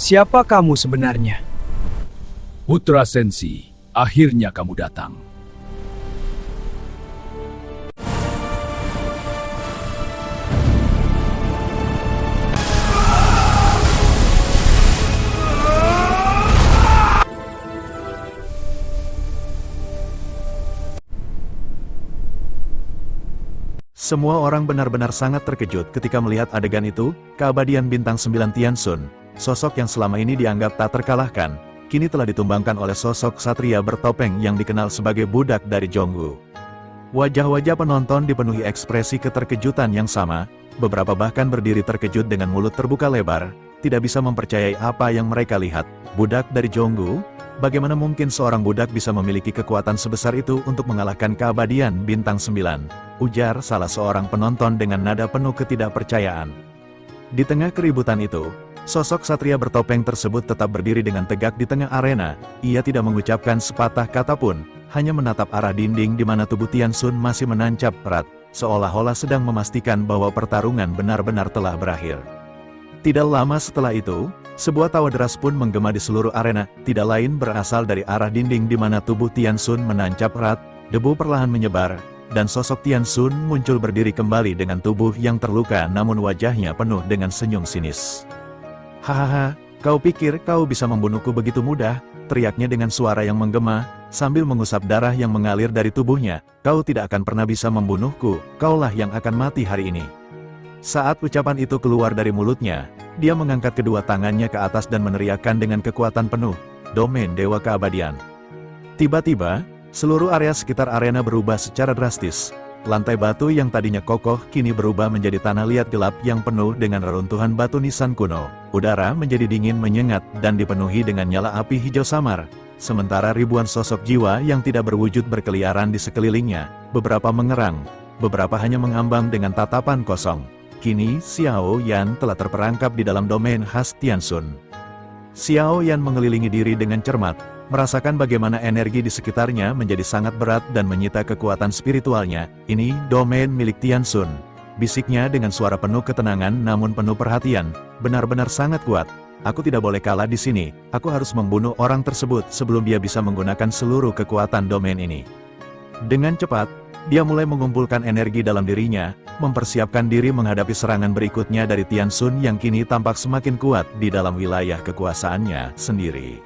Siapa kamu sebenarnya? Putra Sensi, akhirnya kamu datang. Semua orang benar-benar sangat terkejut ketika melihat adegan itu. Keabadian Bintang 9 Tianxun, sosok yang selama ini dianggap tak terkalahkan, kini telah ditumbangkan oleh sosok satria bertopeng yang dikenal sebagai budak dari Zhonggu. Wajah-wajah penonton dipenuhi ekspresi keterkejutan yang sama, beberapa bahkan berdiri terkejut dengan mulut terbuka lebar, tidak bisa mempercayai apa yang mereka lihat. Budak dari Zhonggu? Bagaimana mungkin seorang budak bisa memiliki kekuatan sebesar itu untuk mengalahkan keabadian Bintang 9? Ujar salah seorang penonton dengan nada penuh ketidakpercayaan. Di tengah keributan itu, sosok satria bertopeng tersebut tetap berdiri dengan tegak di tengah arena. Ia tidak mengucapkan sepatah kata pun, hanya menatap arah dinding di mana tubuh Tianxun masih menancap erat, seolah-olah sedang memastikan bahwa pertarungan benar-benar telah berakhir. Tidak lama setelah itu, sebuah tawa deras pun menggema di seluruh arena, tidak lain berasal dari arah dinding di mana tubuh Tianxun menancap erat. Debu perlahan menyebar, dan sosok Tianxun muncul berdiri kembali dengan tubuh yang terluka namun wajahnya penuh dengan senyum sinis. "Hahaha, kau pikir kau bisa membunuhku begitu mudah?" teriaknya dengan suara yang menggema, sambil mengusap darah yang mengalir dari tubuhnya. "Kau tidak akan pernah bisa membunuhku, kaulah yang akan mati hari ini." Saat ucapan itu keluar dari mulutnya, dia mengangkat kedua tangannya ke atas dan meneriakkan dengan kekuatan penuh, "Domain Dewa Keabadian." Tiba-tiba, seluruh area sekitar arena berubah secara drastis. Lantai batu yang tadinya kokoh kini berubah menjadi tanah liat gelap yang penuh dengan reruntuhan batu nisan kuno. Udara menjadi dingin menyengat dan dipenuhi dengan nyala api hijau samar. Sementara ribuan sosok jiwa yang tidak berwujud berkeliaran di sekelilingnya, beberapa mengerang, beberapa hanya mengambang dengan tatapan kosong. Kini Xiao Yan telah terperangkap di dalam domain khas Tianxun. Xiao Yan mengelilingi diri dengan cermat, merasakan bagaimana energi di sekitarnya menjadi sangat berat dan menyita kekuatan spiritualnya. "Ini domain milik Tianxun," bisiknya dengan suara penuh ketenangan namun penuh perhatian, "benar-benar sangat kuat. Aku tidak boleh kalah di sini. Aku harus membunuh orang tersebut sebelum dia bisa menggunakan seluruh kekuatan domain ini." Dengan cepat, dia mulai mengumpulkan energi dalam dirinya, mempersiapkan diri menghadapi serangan berikutnya dari Tianxun yang kini tampak semakin kuat di dalam wilayah kekuasaannya sendiri.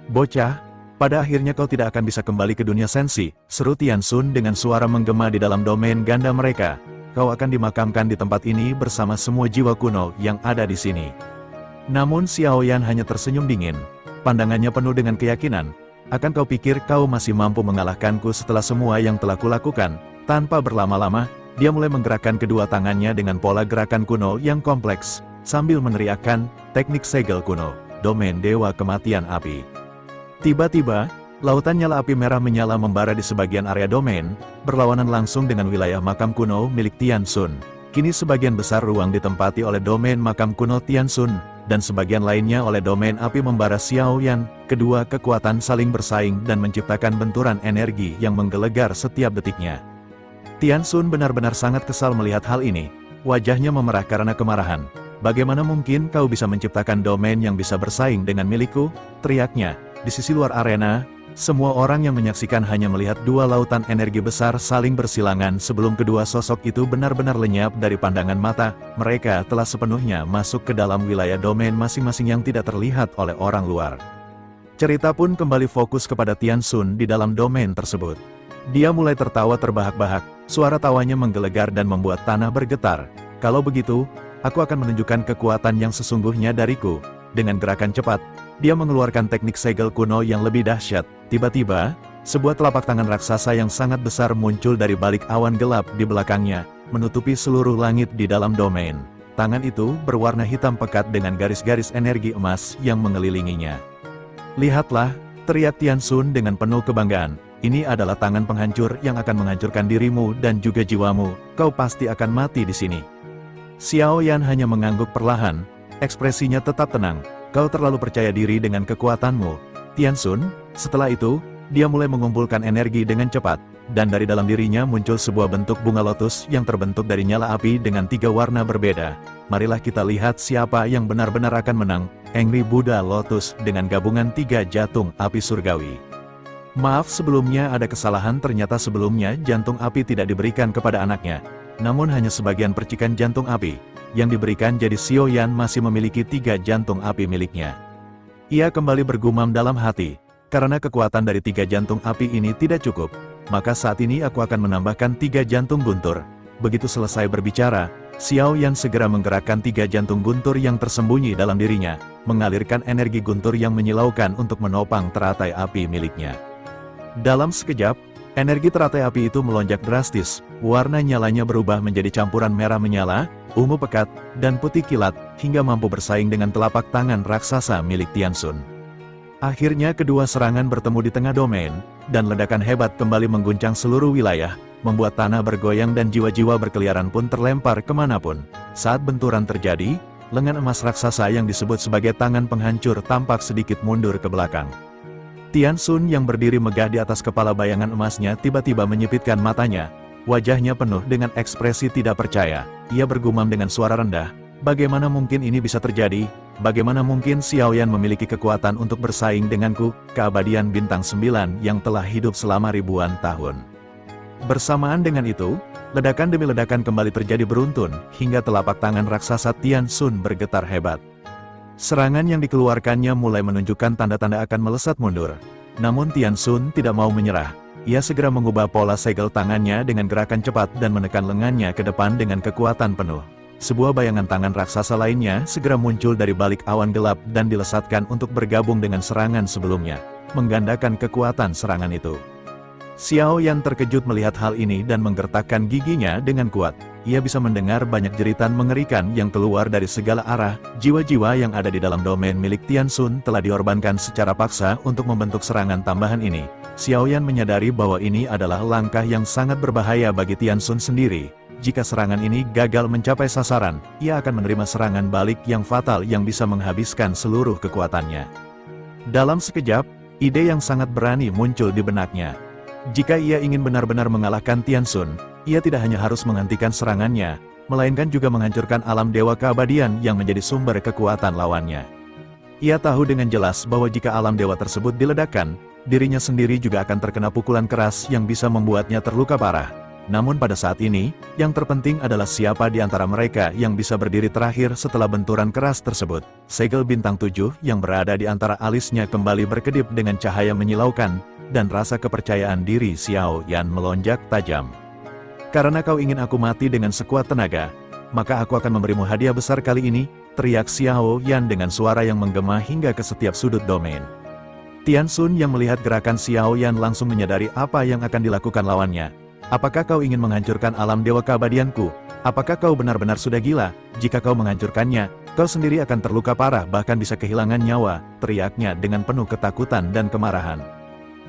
"Bocah, pada akhirnya kau tidak akan bisa kembali ke dunia sensi," seru Tianxun dengan suara menggema di dalam domain ganda mereka. "Kau akan dimakamkan di tempat ini bersama semua jiwa kuno yang ada di sini." Namun Xiao Yan hanya tersenyum dingin, pandangannya penuh dengan keyakinan. "Akan kau pikir kau masih mampu mengalahkanku setelah semua yang telah kulakukan?" Tanpa berlama-lama, dia mulai menggerakkan kedua tangannya dengan pola gerakan kuno yang kompleks, sambil meneriakkan, "Teknik segel kuno, domain Dewa Kematian Api." Tiba-tiba, lautan nyala api merah menyala membara di sebagian area domain, berlawanan langsung dengan wilayah makam kuno milik Tianxun. Kini sebagian besar ruang ditempati oleh domain makam kuno Tianxun, dan sebagian lainnya oleh domain api membara Xiao Yan. Kedua kekuatan saling bersaing dan menciptakan benturan energi yang menggelegar setiap detiknya. Tianxun benar-benar sangat kesal melihat hal ini. Wajahnya memerah karena kemarahan. "Bagaimana mungkin kau bisa menciptakan domain yang bisa bersaing dengan milikku?" teriaknya. Di sisi luar arena, semua orang yang menyaksikan hanya melihat dua lautan energi besar saling bersilangan sebelum kedua sosok itu benar-benar lenyap dari pandangan mata. Mereka telah sepenuhnya masuk ke dalam wilayah domain masing-masing yang tidak terlihat oleh orang luar. Cerita pun kembali fokus kepada Tianxun di dalam domain tersebut. Dia mulai tertawa terbahak-bahak, suara tawanya menggelegar dan membuat tanah bergetar. "Kalau begitu, aku akan menunjukkan kekuatan yang sesungguhnya dariku." Dengan gerakan cepat, dia mengeluarkan teknik segel kuno yang lebih dahsyat. Tiba-tiba, sebuah telapak tangan raksasa yang sangat besar muncul dari balik awan gelap di belakangnya, menutupi seluruh langit di dalam domain. Tangan itu berwarna hitam pekat dengan garis-garis energi emas yang mengelilinginya. "Lihatlah," teriak Tianxun dengan penuh kebanggaan. "Ini adalah tangan penghancur yang akan menghancurkan dirimu dan juga jiwamu. Kau pasti akan mati di sini." Xiao Yan hanya mengangguk perlahan, ekspresinya tetap tenang. "Kau terlalu percaya diri dengan kekuatanmu, Tianxun." Setelah itu, dia mulai mengumpulkan energi dengan cepat. dan dari dalam dirinya muncul sebuah bentuk bunga lotus yang terbentuk dari nyala api dengan 3 warna berbeda. Marilah kita lihat siapa yang benar-benar akan menang, Angry Buddha Lotus dengan gabungan 3 jantung api surgawi. Maaf sebelumnya ada kesalahan, ternyata sebelumnya jantung api tidak diberikan kepada anaknya, namun hanya sebagian percikan jantung api yang diberikan, jadi Xiao Yan masih memiliki 3 jantung api miliknya. Ia kembali bergumam dalam hati, karena kekuatan dari 3 jantung api ini tidak cukup, maka saat ini aku akan menambahkan 3 jantung guntur. Begitu selesai berbicara, Xiao Yan segera menggerakkan 3 jantung guntur yang tersembunyi dalam dirinya, mengalirkan energi guntur yang menyilaukan untuk menopang teratai api miliknya. Dalam sekejap, energi teratai api itu melonjak drastis, warna nyalanya berubah menjadi campuran merah menyala, ungu pekat, dan putih kilat, hingga mampu bersaing dengan telapak tangan raksasa milik Tianxun. Akhirnya kedua serangan bertemu di tengah domain, dan ledakan hebat kembali mengguncang seluruh wilayah, membuat tanah bergoyang dan jiwa-jiwa berkeliaran pun terlempar kemanapun. Saat benturan terjadi, lengan emas raksasa yang disebut sebagai tangan penghancur tampak sedikit mundur ke belakang. Tianxun yang berdiri megah di atas kepala bayangan emasnya tiba-tiba menyipitkan matanya, wajahnya penuh dengan ekspresi tidak percaya. Ia bergumam dengan suara rendah, bagaimana mungkin ini bisa terjadi? Bagaimana mungkin Xiao Yan memiliki kekuatan untuk bersaing denganku, keabadian bintang 9 yang telah hidup selama ribuan tahun? Bersamaan dengan itu, ledakan demi ledakan kembali terjadi beruntun, hingga telapak tangan raksasa Tianxun bergetar hebat. Serangan yang dikeluarkannya mulai menunjukkan tanda-tanda akan melesat mundur. Namun Tianxun tidak mau menyerah. Ia segera mengubah pola segel tangannya dengan gerakan cepat dan menekan lengannya ke depan dengan kekuatan penuh. Sebuah bayangan tangan raksasa lainnya segera muncul dari balik awan gelap dan dilesatkan untuk bergabung dengan serangan sebelumnya, menggandakan kekuatan serangan itu. Xiao Yan terkejut melihat hal ini dan menggertakkan giginya dengan kuat. Ia bisa mendengar banyak jeritan mengerikan yang keluar dari segala arah. Jiwa-jiwa yang ada di dalam domain milik Tianxun telah diorbankan secara paksa untuk membentuk serangan tambahan ini. Xiao Yan menyadari bahwa ini adalah langkah yang sangat berbahaya bagi Tianxun sendiri. Jika serangan ini gagal mencapai sasaran, ia akan menerima serangan balik yang fatal yang bisa menghabiskan seluruh kekuatannya. Dalam sekejap, ide yang sangat berani muncul di benaknya. Jika ia ingin benar-benar mengalahkan Tianxun, ia tidak hanya harus menghentikan serangannya, melainkan juga menghancurkan alam dewa keabadian yang menjadi sumber kekuatan lawannya. Ia tahu dengan jelas bahwa jika alam dewa tersebut diledakkan, dirinya sendiri juga akan terkena pukulan keras yang bisa membuatnya terluka parah. Namun pada saat ini, yang terpenting adalah siapa di antara mereka yang bisa berdiri terakhir setelah benturan keras tersebut. Segel bintang 7 yang berada di antara alisnya kembali berkedip dengan cahaya menyilaukan, dan rasa kepercayaan diri Xiao Yan melonjak tajam. Karena kau ingin aku mati dengan sekuat tenaga, maka aku akan memberimu hadiah besar kali ini, teriak Xiao Yan dengan suara yang menggema hingga ke setiap sudut domain. Tianxun yang melihat gerakan Xiao Yan langsung menyadari apa yang akan dilakukan lawannya. Apakah kau ingin menghancurkan alam dewa keabadianku? Apakah kau benar-benar sudah gila? Jika kau menghancurkannya, kau sendiri akan terluka parah bahkan bisa kehilangan nyawa, teriaknya dengan penuh ketakutan dan kemarahan.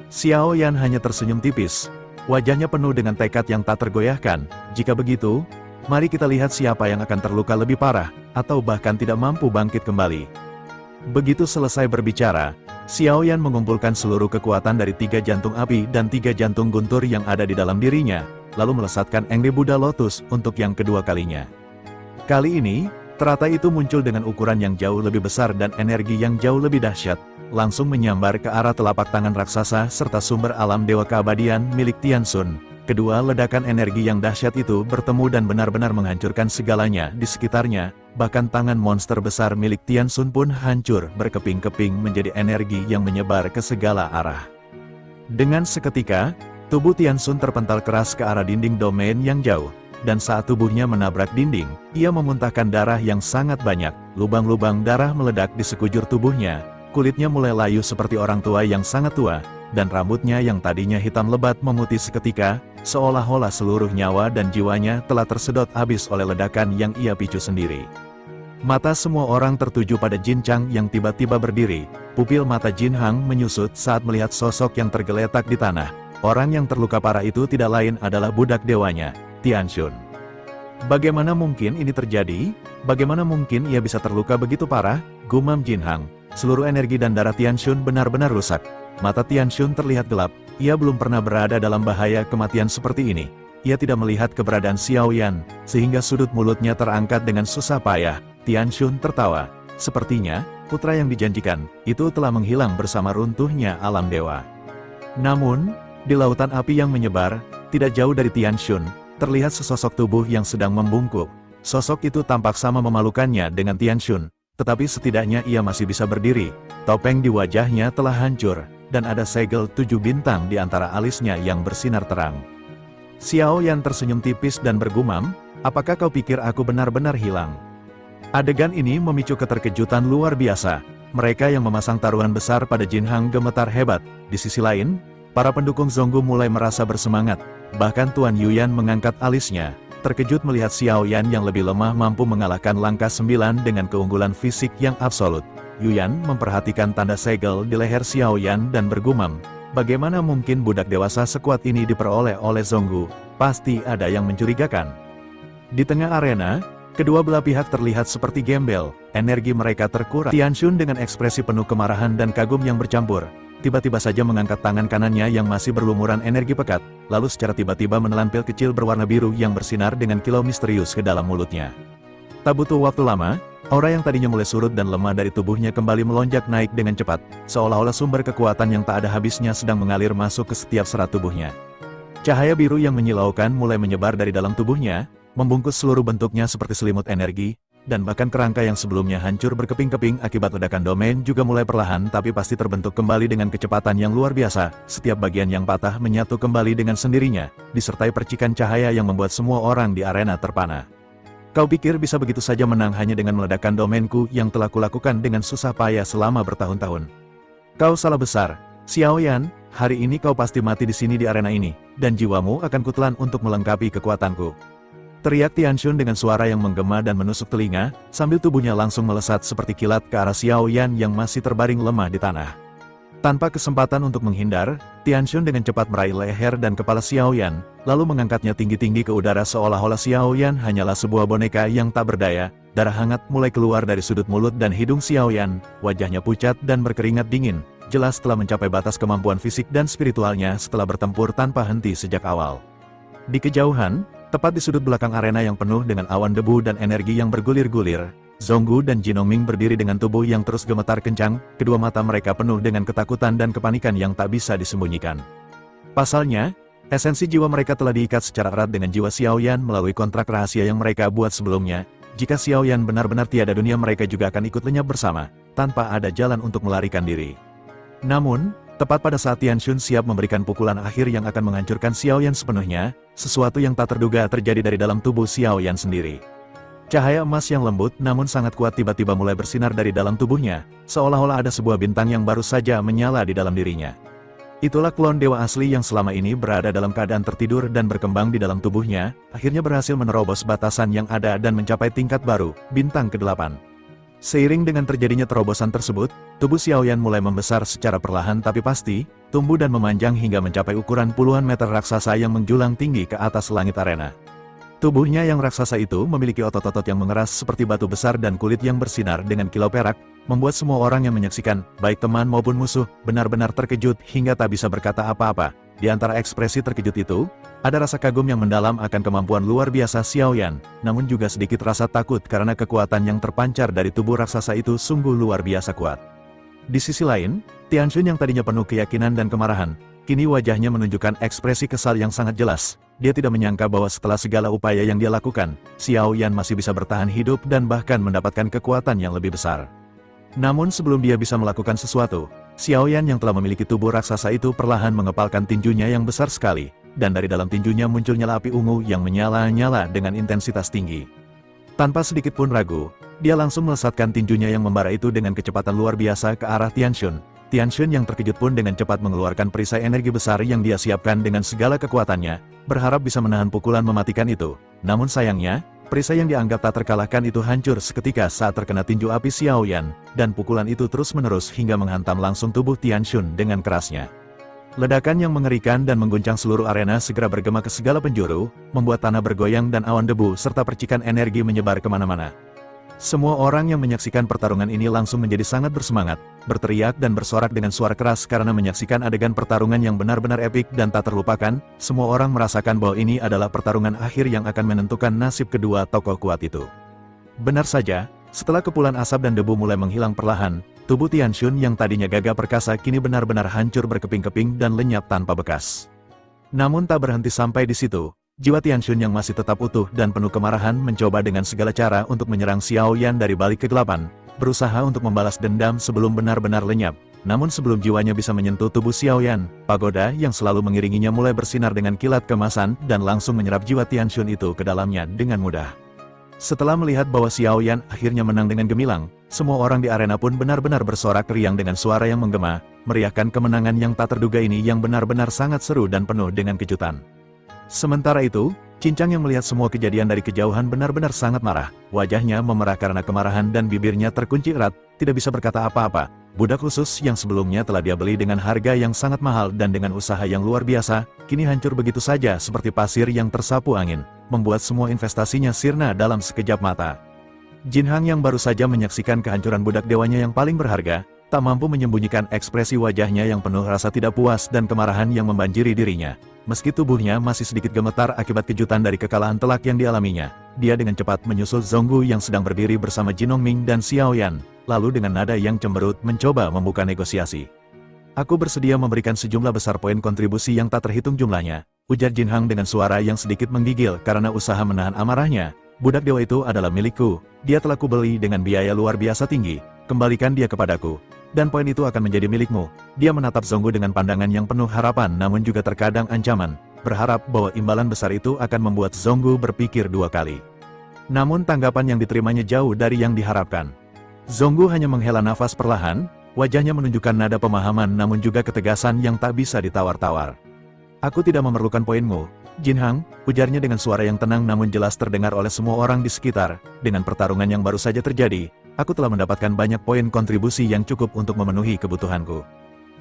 Xiao Yan hanya tersenyum tipis. Wajahnya penuh dengan tekad yang tak tergoyahkan. Jika begitu, mari kita lihat siapa yang akan terluka lebih parah, atau bahkan tidak mampu bangkit kembali. Begitu selesai berbicara, Xiao Yan mengumpulkan seluruh kekuatan dari 3 jantung api dan 3 jantung guntur yang ada di dalam dirinya, lalu melesatkan Angry Buddha Lotus untuk yang kedua kalinya. Kali ini, teratai itu muncul dengan ukuran yang jauh lebih besar dan energi yang jauh lebih dahsyat, langsung menyambar ke arah telapak tangan raksasa serta sumber alam dewa keabadian milik Tianxun. Kedua ledakan energi yang dahsyat itu bertemu dan benar-benar menghancurkan segalanya di sekitarnya, bahkan tangan monster besar milik Tianxun pun hancur berkeping-keping menjadi energi yang menyebar ke segala arah. Dengan seketika, tubuh Tianxun terpental keras ke arah dinding domain yang jauh, dan saat tubuhnya menabrak dinding, ia memuntahkan darah yang sangat banyak. Lubang-lubang darah meledak di sekujur tubuhnya, kulitnya mulai layu seperti orang tua yang sangat tua, dan rambutnya yang tadinya hitam lebat memutih seketika, seolah-olah seluruh nyawa dan jiwanya telah tersedot habis oleh ledakan yang ia picu sendiri. Mata semua orang tertuju pada Jin Chang yang tiba-tiba berdiri. Pupil mata Jin Hang menyusut saat melihat sosok yang tergeletak di tanah. Orang yang terluka parah itu tidak lain adalah budak dewanya, Tianxun. Bagaimana mungkin ini terjadi? Bagaimana mungkin ia bisa terluka begitu parah? Gumam Jin Hang. Seluruh energi dan darah Tianxun benar-benar rusak. Mata Tianxun terlihat gelap, Ia belum pernah berada dalam bahaya kematian seperti ini. Ia tidak melihat keberadaan Xiao Yan, sehingga sudut mulutnya terangkat dengan susah payah. Tianxun tertawa. Sepertinya, putra yang dijanjikan, itu telah menghilang bersama runtuhnya alam dewa. Namun, di lautan api yang menyebar, tidak jauh dari Tianxun, terlihat sesosok tubuh yang sedang membungkuk. Sosok itu tampak sama memalukannya dengan Tianxun, tetapi setidaknya ia masih bisa berdiri. Topeng di wajahnya telah hancur, dan ada segel 7 bintang di antara alisnya yang bersinar terang. Xiao Yan tersenyum tipis dan bergumam, apakah kau pikir aku benar-benar hilang? Adegan ini memicu keterkejutan luar biasa. Mereka yang memasang taruhan besar pada Jin Hang gemetar hebat. Di sisi lain, para pendukung Zonggu mulai merasa bersemangat. Bahkan Tuan Yuyan mengangkat alisnya, terkejut melihat Xiao Yan yang lebih lemah mampu mengalahkan langkah 9 dengan keunggulan fisik yang absolut. Yuyan memperhatikan tanda segel di leher Xiao Yan dan bergumam, bagaimana mungkin budak dewasa sekuat ini diperoleh oleh Zonggu? Pasti ada yang mencurigakan. Di tengah arena, kedua belah pihak terlihat seperti gembel, energi mereka terkuras. Tianxun dengan ekspresi penuh kemarahan dan kagum yang bercampur, tiba-tiba saja mengangkat tangan kanannya yang masih berlumuran energi pekat, lalu secara tiba-tiba menelan pil kecil berwarna biru yang bersinar dengan kilau misterius ke dalam mulutnya. Tak butuh waktu lama, aura yang tadinya mulai surut dan lemah dari tubuhnya kembali melonjak naik dengan cepat, seolah-olah sumber kekuatan yang tak ada habisnya sedang mengalir masuk ke setiap serat tubuhnya. Cahaya biru yang menyilaukan mulai menyebar dari dalam tubuhnya, membungkus seluruh bentuknya seperti selimut energi, dan bahkan kerangka yang sebelumnya hancur berkeping-keping akibat ledakan domain juga mulai perlahan tapi pasti terbentuk kembali dengan kecepatan yang luar biasa. Setiap bagian yang patah menyatu kembali dengan sendirinya, disertai percikan cahaya yang membuat semua orang di arena terpana. Kau pikir bisa begitu saja menang hanya dengan meledakkan domainku yang telah kulakukan dengan susah payah selama bertahun-tahun? Kau salah besar, Xiao Yan. Hari ini kau pasti mati di sini di arena ini, dan jiwamu akan kutelan untuk melengkapi kekuatanku. Teriak Tianxun dengan suara yang menggema dan menusuk telinga, sambil tubuhnya langsung melesat seperti kilat ke arah Xiao Yan yang masih terbaring lemah di tanah. Tanpa kesempatan untuk menghindar, Tianxun dengan cepat meraih leher dan kepala Xiao Yan, lalu mengangkatnya tinggi-tinggi ke udara seolah-olah Xiao Yan hanyalah sebuah boneka yang tak berdaya. Darah hangat mulai keluar dari sudut mulut dan hidung Xiao Yan, wajahnya pucat dan berkeringat dingin, jelas telah mencapai batas kemampuan fisik dan spiritualnya setelah bertempur tanpa henti sejak awal. Di kejauhan, tepat di sudut belakang arena yang penuh dengan awan debu dan energi yang bergulir-gulir, Zonggu dan Jinongming berdiri dengan tubuh yang terus gemetar kencang, kedua mata mereka penuh dengan ketakutan dan kepanikan yang tak bisa disembunyikan. Pasalnya, esensi jiwa mereka telah diikat secara erat dengan jiwa Xiao Yan melalui kontrak rahasia yang mereka buat sebelumnya. Jika Xiao Yan benar-benar tiada dunia mereka juga akan ikut lenyap bersama, tanpa ada jalan untuk melarikan diri. Namun, tepat pada saat Tianxun siap memberikan pukulan akhir yang akan menghancurkan Xiao Yan sepenuhnya, sesuatu yang tak terduga terjadi dari dalam tubuh Xiao Yan sendiri. Cahaya emas yang lembut namun sangat kuat tiba-tiba mulai bersinar dari dalam tubuhnya, seolah-olah ada sebuah bintang yang baru saja menyala di dalam dirinya. Itulah klon dewa asli yang selama ini berada dalam keadaan tertidur dan berkembang di dalam tubuhnya, akhirnya berhasil menerobos batasan yang ada dan mencapai tingkat baru, bintang ke-8. Seiring dengan terjadinya terobosan tersebut, tubuh Xiao Yan mulai membesar secara perlahan tapi pasti, tumbuh dan memanjang hingga mencapai ukuran puluhan meter raksasa yang menjulang tinggi ke atas langit arena. Tubuhnya yang raksasa itu memiliki otot-otot yang mengeras seperti batu besar dan kulit yang bersinar dengan kilau perak, membuat semua orang yang menyaksikan, baik teman maupun musuh, benar-benar terkejut hingga tak bisa berkata apa-apa. Di antara ekspresi terkejut itu, ada rasa kagum yang mendalam akan kemampuan luar biasa Xiao Yan, namun juga sedikit rasa takut karena kekuatan yang terpancar dari tubuh raksasa itu sungguh luar biasa kuat. Di sisi lain, Tianxun yang tadinya penuh keyakinan dan kemarahan, kini wajahnya menunjukkan ekspresi kesal yang sangat jelas. Dia tidak menyangka bahwa setelah segala upaya yang dia lakukan, Xiao Yan masih bisa bertahan hidup dan bahkan mendapatkan kekuatan yang lebih besar. Namun sebelum dia bisa melakukan sesuatu, Xiao Yan yang telah memiliki tubuh raksasa itu perlahan mengepalkan tinjunya yang besar sekali, dan dari dalam tinjunya muncul nyala api ungu yang menyala-nyala dengan intensitas tinggi. Tanpa sedikit pun ragu, dia langsung melesatkan tinjunya yang membara itu dengan kecepatan luar biasa ke arah Tianxun. Tianxun yang terkejut pun dengan cepat mengeluarkan perisai energi besar yang dia siapkan dengan segala kekuatannya, berharap bisa menahan pukulan mematikan itu. Namun sayangnya, perisai yang dianggap tak terkalahkan itu hancur seketika saat terkena tinju api Xiao Yan, dan pukulan itu terus-menerus hingga menghantam langsung tubuh Tianxun dengan kerasnya. Ledakan yang mengerikan dan mengguncang seluruh arena segera bergema ke segala penjuru, membuat tanah bergoyang dan awan debu serta percikan energi menyebar kemana-mana. Semua orang yang menyaksikan pertarungan ini langsung menjadi sangat bersemangat, berteriak dan bersorak dengan suara keras karena menyaksikan adegan pertarungan yang benar-benar epik dan tak terlupakan. Semua orang merasakan bahwa ini adalah pertarungan akhir yang akan menentukan nasib kedua tokoh kuat itu. Benar saja, setelah kepulan asap dan debu mulai menghilang perlahan, tubuh Tianxun yang tadinya gagah perkasa kini benar-benar hancur berkeping-keping dan lenyap tanpa bekas. Namun tak berhenti sampai di situ. Jiwa Tianxun yang masih tetap utuh dan penuh kemarahan mencoba dengan segala cara untuk menyerang Xiao Yan dari balik kegelapan, berusaha untuk membalas dendam sebelum benar-benar lenyap. Namun sebelum jiwanya bisa menyentuh tubuh Xiao Yan, pagoda yang selalu mengiringinya mulai bersinar dengan kilat kemasan dan langsung menyerap jiwa Tianxun itu ke dalamnya dengan mudah. Setelah melihat bahwa Xiao Yan akhirnya menang dengan gemilang, semua orang di arena pun benar-benar bersorak riang dengan suara yang menggema, meriahkan kemenangan yang tak terduga ini yang benar-benar sangat seru dan penuh dengan kejutan. Sementara itu, Cincang yang melihat semua kejadian dari kejauhan benar-benar sangat marah. Wajahnya memerah karena kemarahan dan bibirnya terkunci erat, tidak bisa berkata apa-apa. Budak khusus yang sebelumnya telah dia beli dengan harga yang sangat mahal dan dengan usaha yang luar biasa, kini hancur begitu saja seperti pasir yang tersapu angin, membuat semua investasinya sirna dalam sekejap mata. Jin Hang yang baru saja menyaksikan kehancuran budak dewanya yang paling berharga, tak mampu menyembunyikan ekspresi wajahnya yang penuh rasa tidak puas dan kemarahan yang membanjiri dirinya. Meski tubuhnya masih sedikit gemetar akibat kejutan dari kekalahan telak yang dialaminya, dia dengan cepat menyusul Zhonggu yang sedang berdiri bersama Jin Hongming dan Xiao Yan, lalu dengan nada yang cemberut mencoba membuka negosiasi. Aku bersedia memberikan sejumlah besar poin kontribusi yang tak terhitung jumlahnya, ujar Jin Hang dengan suara yang sedikit menggigil karena usaha menahan amarahnya. Budak dewa itu adalah milikku, dia telah kubeli dengan biaya luar biasa tinggi, kembalikan dia kepadaku. Dan poin itu akan menjadi milikmu. Dia menatap Zhonggu dengan pandangan yang penuh harapan namun juga terkadang ancaman, berharap bahwa imbalan besar itu akan membuat Zhonggu berpikir dua kali. Namun tanggapan yang diterimanya jauh dari yang diharapkan. Zhonggu hanya menghela nafas perlahan, wajahnya menunjukkan nada pemahaman namun juga ketegasan yang tak bisa ditawar-tawar. Aku tidak memerlukan poinmu, Jin Hang, ujarnya dengan suara yang tenang namun jelas terdengar oleh semua orang di sekitar. Dengan pertarungan yang baru saja terjadi, aku telah mendapatkan banyak poin kontribusi yang cukup untuk memenuhi kebutuhanku.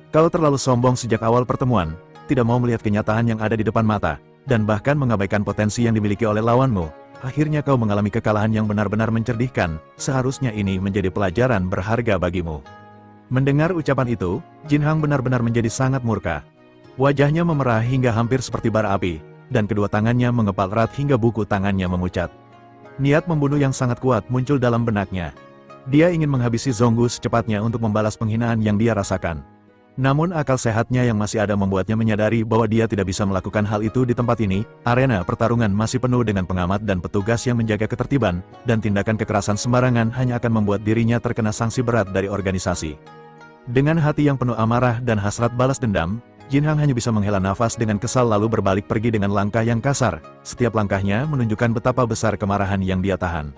Kau terlalu sombong sejak awal pertemuan, tidak mau melihat kenyataan yang ada di depan mata, dan bahkan mengabaikan potensi yang dimiliki oleh lawanmu. Akhirnya kau mengalami kekalahan yang benar-benar mencerdihkan, seharusnya ini menjadi pelajaran berharga bagimu. Mendengar ucapan itu, Jin Hang benar-benar menjadi sangat murka. Wajahnya memerah hingga hampir seperti bara api, dan kedua tangannya mengepal erat hingga buku tangannya memucat. Niat membunuh yang sangat kuat muncul dalam benaknya. Dia ingin menghabisi Zhonggu secepatnya untuk membalas penghinaan yang dia rasakan. Namun akal sehatnya yang masih ada membuatnya menyadari bahwa dia tidak bisa melakukan hal itu di tempat ini. Arena pertarungan masih penuh dengan pengamat dan petugas yang menjaga ketertiban, dan tindakan kekerasan sembarangan hanya akan membuat dirinya terkena sanksi berat dari organisasi. Dengan hati yang penuh amarah dan hasrat balas dendam, Jin Hang hanya bisa menghela nafas dengan kesal lalu berbalik pergi dengan langkah yang kasar. Setiap langkahnya menunjukkan betapa besar kemarahan yang dia tahan.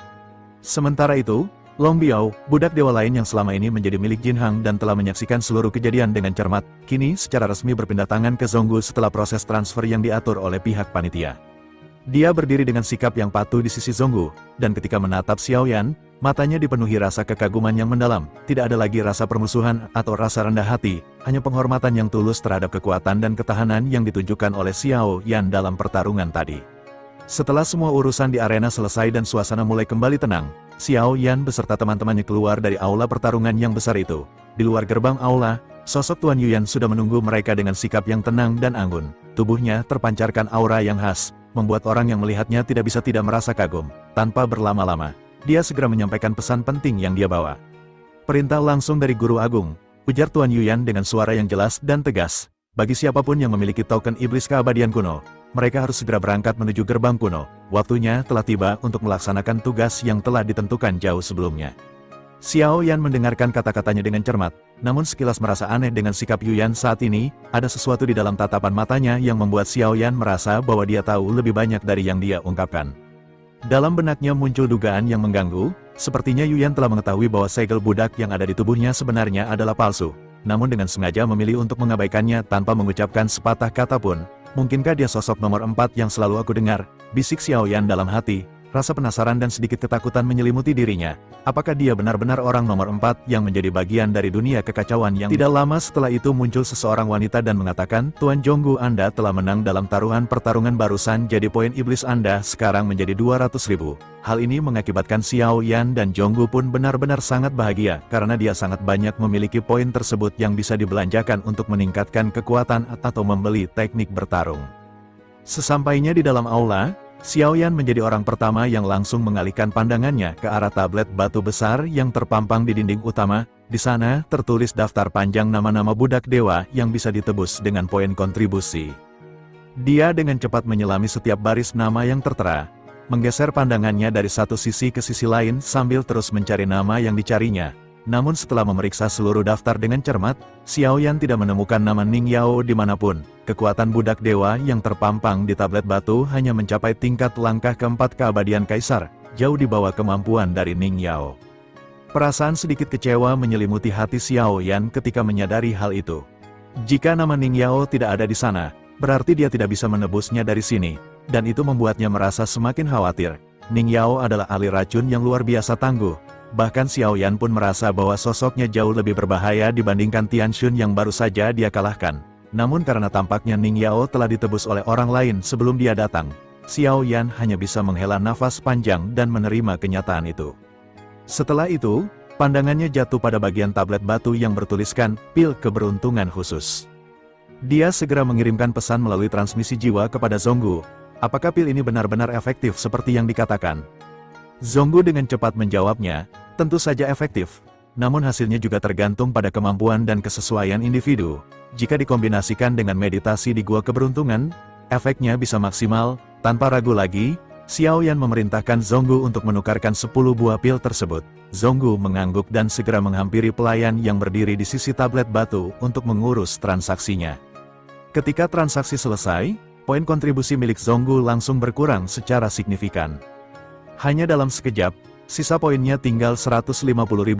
Sementara itu, Long Biao, budak dewa lain yang selama ini menjadi milik Jin Hang dan telah menyaksikan seluruh kejadian dengan cermat, kini secara resmi berpindah tangan ke Zhonggu setelah proses transfer yang diatur oleh pihak panitia. Dia berdiri dengan sikap yang patuh di sisi Zhonggu, dan ketika menatap Xiao Yan, matanya dipenuhi rasa kekaguman yang mendalam. Tidak ada lagi rasa permusuhan atau rasa rendah hati, hanya penghormatan yang tulus terhadap kekuatan dan ketahanan yang ditunjukkan oleh Xiao Yan dalam pertarungan tadi. Setelah semua urusan di arena selesai dan suasana mulai kembali tenang, Xiao Yan beserta teman-temannya keluar dari aula pertarungan yang besar itu. Di luar gerbang aula, sosok Tuan Yuyan sudah menunggu mereka dengan sikap yang tenang dan anggun. Tubuhnya terpancarkan aura yang khas, membuat orang yang melihatnya tidak bisa tidak merasa kagum. Tanpa berlama-lama, dia segera menyampaikan pesan penting yang dia bawa. Perintah langsung dari Guru Agung, ujar Tuan Yuyan dengan suara yang jelas dan tegas. Bagi siapapun yang memiliki token iblis keabadian kuno, mereka harus segera berangkat menuju gerbang kuno. Waktunya telah tiba untuk melaksanakan tugas yang telah ditentukan jauh sebelumnya. Xiao Yan mendengarkan kata-katanya dengan cermat, namun sekilas merasa aneh dengan sikap Yuyan saat ini. Ada sesuatu di dalam tatapan matanya yang membuat Xiao Yan merasa bahwa dia tahu lebih banyak dari yang dia ungkapkan. Dalam benaknya muncul dugaan yang mengganggu, sepertinya Yuyan telah mengetahui bahwa segel budak yang ada di tubuhnya sebenarnya adalah palsu. Namun dengan sengaja memilih untuk mengabaikannya tanpa mengucapkan sepatah kata pun. Mungkinkah dia sosok nomor 4 yang selalu aku dengar, bisik Xiao Yan dalam hati. Rasa penasaran dan sedikit ketakutan menyelimuti dirinya. Apakah dia benar-benar orang nomor 4 yang menjadi bagian dari dunia kekacauan yang tidak lama setelah itu muncul seseorang wanita dan mengatakan, Tuan Jonggu, Anda telah menang dalam taruhan pertarungan barusan, jadi poin iblis Anda sekarang menjadi 200.000. Hal ini mengakibatkan Xiao Yan dan Jonggu pun benar-benar sangat bahagia, karena dia sangat banyak memiliki poin tersebut yang bisa dibelanjakan untuk meningkatkan kekuatan atau membeli teknik bertarung. Sesampainya di dalam aula, Xiao Yan menjadi orang pertama yang langsung mengalihkan pandangannya ke arah tablet batu besar yang terpampang di dinding utama. Di sana tertulis daftar panjang nama-nama budak dewa yang bisa ditebus dengan poin kontribusi. Dia dengan cepat menyelami setiap baris nama yang tertera, menggeser pandangannya dari satu sisi ke sisi lain sambil terus mencari nama yang dicarinya. Namun setelah memeriksa seluruh daftar dengan cermat, Xiao Yan tidak menemukan nama Ning Yao dimanapun. Kekuatan budak dewa yang terpampang di tablet batu hanya mencapai tingkat langkah keempat keabadian kaisar, jauh di bawah kemampuan dari Ning Yao. Perasaan sedikit kecewa menyelimuti hati Xiao Yan ketika menyadari hal itu. Jika nama Ning Yao tidak ada di sana, berarti dia tidak bisa menebusnya dari sini, dan itu membuatnya merasa semakin khawatir. Ning Yao adalah ahli racun yang luar biasa tangguh. Bahkan Xiao Yan pun merasa bahwa sosoknya jauh lebih berbahaya dibandingkan Tian Xun yang baru saja dia kalahkan. Namun karena tampaknya Ning Yao telah ditebus oleh orang lain sebelum dia datang, Xiao Yan hanya bisa menghela nafas panjang dan menerima kenyataan itu. Setelah itu, pandangannya jatuh pada bagian tablet batu yang bertuliskan, pil keberuntungan khusus. Dia segera mengirimkan pesan melalui transmisi jiwa kepada Zonggu. Apakah pil ini benar-benar efektif seperti yang dikatakan? Zonggu dengan cepat menjawabnya, tentu saja efektif. Namun hasilnya juga tergantung pada kemampuan dan kesesuaian individu. Jika dikombinasikan dengan meditasi di gua keberuntungan, efeknya bisa maksimal. Tanpa ragu lagi, Xiao Yan memerintahkan Zonggu untuk menukarkan 10 buah pil tersebut. Zonggu mengangguk dan segera menghampiri pelayan yang berdiri di sisi tablet batu untuk mengurus transaksinya. Ketika transaksi selesai, poin kontribusi milik Zonggu langsung berkurang secara signifikan. Hanya dalam sekejap, sisa poinnya tinggal 150.000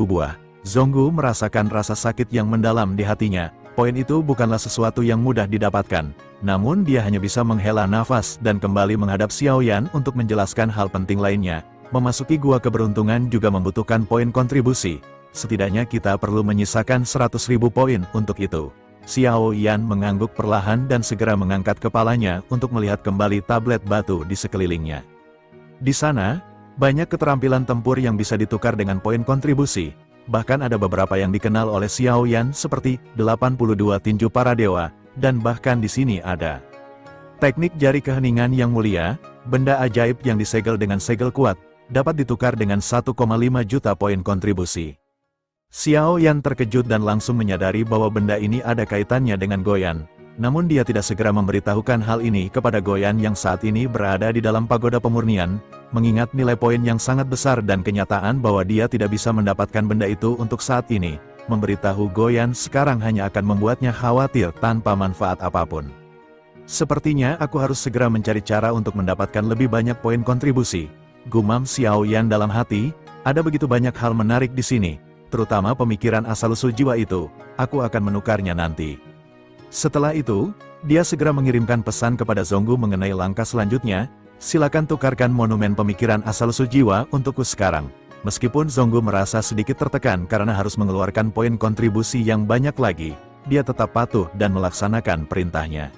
buah. Zonggu merasakan rasa sakit yang mendalam di hatinya. Poin itu bukanlah sesuatu yang mudah didapatkan. Namun dia hanya bisa menghela nafas dan kembali menghadap Xiao Yan untuk menjelaskan hal penting lainnya. Memasuki gua keberuntungan juga membutuhkan poin kontribusi. Setidaknya kita perlu menyisakan 100.000 poin untuk itu. Xiao Yan mengangguk perlahan dan segera mengangkat kepalanya untuk melihat kembali tablet batu di sekelilingnya. Di sana, banyak keterampilan tempur yang bisa ditukar dengan poin kontribusi. Bahkan ada beberapa yang dikenal oleh Xiao Yan seperti 82 tinju para dewa, dan bahkan di sini ada teknik jari keheningan yang mulia, benda ajaib yang disegel dengan segel kuat, dapat ditukar dengan 1,5 juta poin kontribusi. Xiao Yan terkejut dan langsung menyadari bahwa benda ini ada kaitannya dengan Goyan. Namun dia tidak segera memberitahukan hal ini kepada Goyan yang saat ini berada di dalam pagoda pemurnian, mengingat nilai poin yang sangat besar dan kenyataan bahwa dia tidak bisa mendapatkan benda itu untuk saat ini. Memberitahu Goyan sekarang hanya akan membuatnya khawatir tanpa manfaat apapun. Sepertinya aku harus segera mencari cara untuk mendapatkan lebih banyak poin kontribusi. Gumam Xiao Yan dalam hati, ada begitu banyak hal menarik di sini, terutama pemikiran asal-usul jiwa itu, aku akan menukarnya nanti. Setelah itu, dia segera mengirimkan pesan kepada Zonggu mengenai langkah selanjutnya, silakan tukarkan monumen pemikiran asal-usul jiwa untukku sekarang. Meskipun Zonggu merasa sedikit tertekan karena harus mengeluarkan poin kontribusi yang banyak lagi, dia tetap patuh dan melaksanakan perintahnya.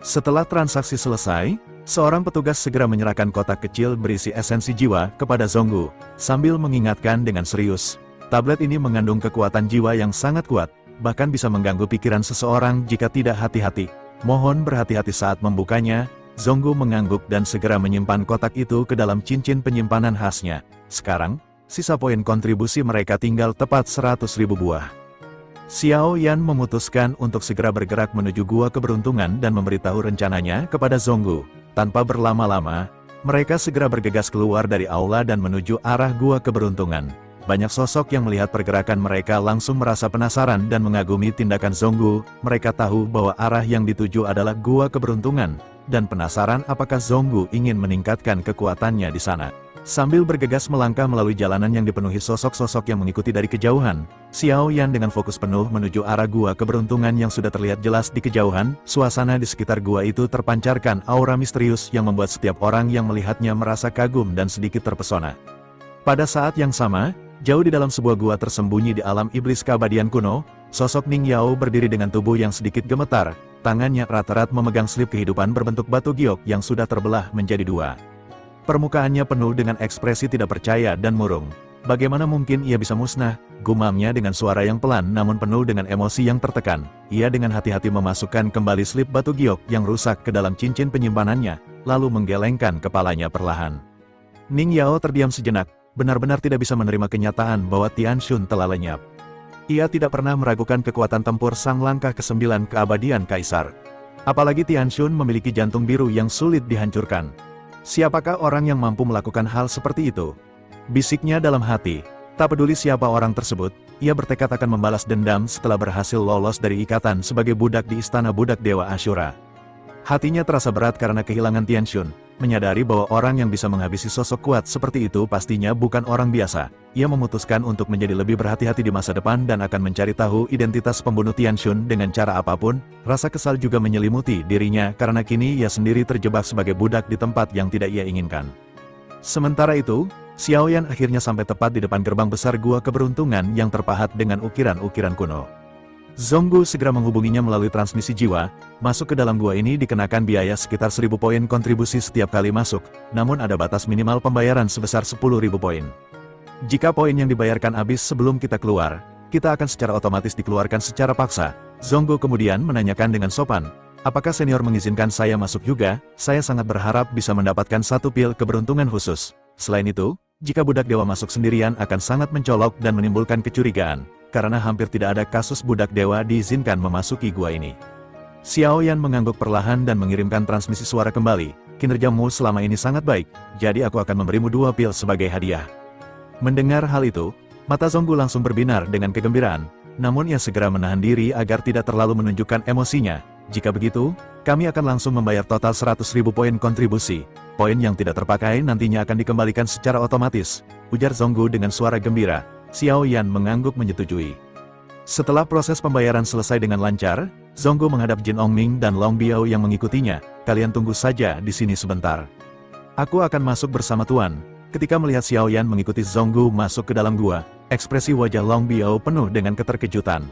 Setelah transaksi selesai, seorang petugas segera menyerahkan kotak kecil berisi esensi jiwa kepada Zonggu, sambil mengingatkan dengan serius, tablet ini mengandung kekuatan jiwa yang sangat kuat, bahkan bisa mengganggu pikiran seseorang jika tidak hati-hati. Mohon berhati-hati saat membukanya. Zonggu mengangguk dan segera menyimpan kotak itu ke dalam cincin penyimpanan khasnya. Sekarang, sisa poin kontribusi mereka tinggal tepat 100.000 buah. Xiao Yan memutuskan untuk segera bergerak menuju gua keberuntungan dan memberitahu rencananya kepada Zonggu. Tanpa berlama-lama, mereka segera bergegas keluar dari aula dan menuju arah gua keberuntungan. Banyak sosok yang melihat pergerakan mereka langsung merasa penasaran dan mengagumi tindakan Zonggu. Mereka tahu bahwa arah yang dituju adalah gua keberuntungan, dan penasaran apakah Zonggu ingin meningkatkan kekuatannya di sana. Sambil bergegas melangkah melalui jalanan yang dipenuhi sosok-sosok yang mengikuti dari kejauhan, Xiao Yan dengan fokus penuh menuju arah gua keberuntungan yang sudah terlihat jelas di kejauhan. Suasana di sekitar gua itu terpancarkan aura misterius yang membuat setiap orang yang melihatnya merasa kagum dan sedikit terpesona. Pada saat yang sama, jauh di dalam sebuah gua tersembunyi di alam iblis keabadian kuno, sosok Ning Yao berdiri dengan tubuh yang sedikit gemetar, tangannya erat-erat memegang slip kehidupan berbentuk batu giok yang sudah terbelah menjadi dua. Permukaannya penuh dengan ekspresi tidak percaya dan murung. Bagaimana mungkin ia bisa musnah? Gumamnya dengan suara yang pelan namun penuh dengan emosi yang tertekan. Ia dengan hati-hati memasukkan kembali slip batu giok yang rusak ke dalam cincin penyimpanannya, lalu menggelengkan kepalanya perlahan. Ning Yao terdiam sejenak, benar-benar tidak bisa menerima kenyataan bahwa Tianxun telah lenyap. Ia tidak pernah meragukan kekuatan tempur sang langkah ke-9 keabadian Kaisar. Apalagi Tianxun memiliki jantung biru yang sulit dihancurkan. Siapakah orang yang mampu melakukan hal seperti itu? Bisiknya dalam hati. Tak peduli siapa orang tersebut, ia bertekad akan membalas dendam setelah berhasil lolos dari ikatan sebagai budak di istana budak Dewa Ashura. Hatinya terasa berat karena kehilangan Tianxun, menyadari bahwa orang yang bisa menghabisi sosok kuat seperti itu pastinya bukan orang biasa. Ia memutuskan untuk menjadi lebih berhati-hati di masa depan dan akan mencari tahu identitas pembunuh Tianxun dengan cara apapun. Rasa kesal juga menyelimuti dirinya karena kini ia sendiri terjebak sebagai budak di tempat yang tidak ia inginkan. Sementara itu, Xiao Yan akhirnya sampai tepat di depan gerbang besar gua keberuntungan yang terpahat dengan ukiran-ukiran kuno. Zonggu segera menghubunginya melalui transmisi jiwa. Masuk ke dalam gua ini dikenakan biaya sekitar 1000 poin kontribusi setiap kali masuk, namun ada batas minimal pembayaran sebesar 10.000 poin. Jika poin yang dibayarkan habis sebelum kita keluar, kita akan secara otomatis dikeluarkan secara paksa. Zonggu kemudian menanyakan dengan sopan, apakah senior mengizinkan saya masuk juga? Saya sangat berharap bisa mendapatkan satu pil keberuntungan khusus. Selain itu, jika budak dewa masuk sendirian akan sangat mencolok dan menimbulkan kecurigaan, karena hampir tidak ada kasus budak dewa diizinkan memasuki gua ini. Xiao Yan mengangguk perlahan dan mengirimkan transmisi suara kembali. Kinerjamu selama ini sangat baik, jadi aku akan memberimu 2 pil sebagai hadiah. Mendengar hal itu, mata Zonggu langsung berbinar dengan kegembiraan, namun ia segera menahan diri agar tidak terlalu menunjukkan emosinya. Jika begitu, kami akan langsung membayar total 100.000 poin kontribusi. Poin yang tidak terpakai nantinya akan dikembalikan secara otomatis, ujar Zonggu dengan suara gembira. Xiao Yan mengangguk menyetujui. Setelah proses pembayaran selesai dengan lancar, Zonggu menghadap Jin Ongming dan Long Biao yang mengikutinya. Kalian tunggu saja di sini sebentar. Aku akan masuk bersama Tuan. Ketika melihat Xiao Yan mengikuti Zonggu masuk ke dalam gua, ekspresi wajah Long Biao penuh dengan keterkejutan.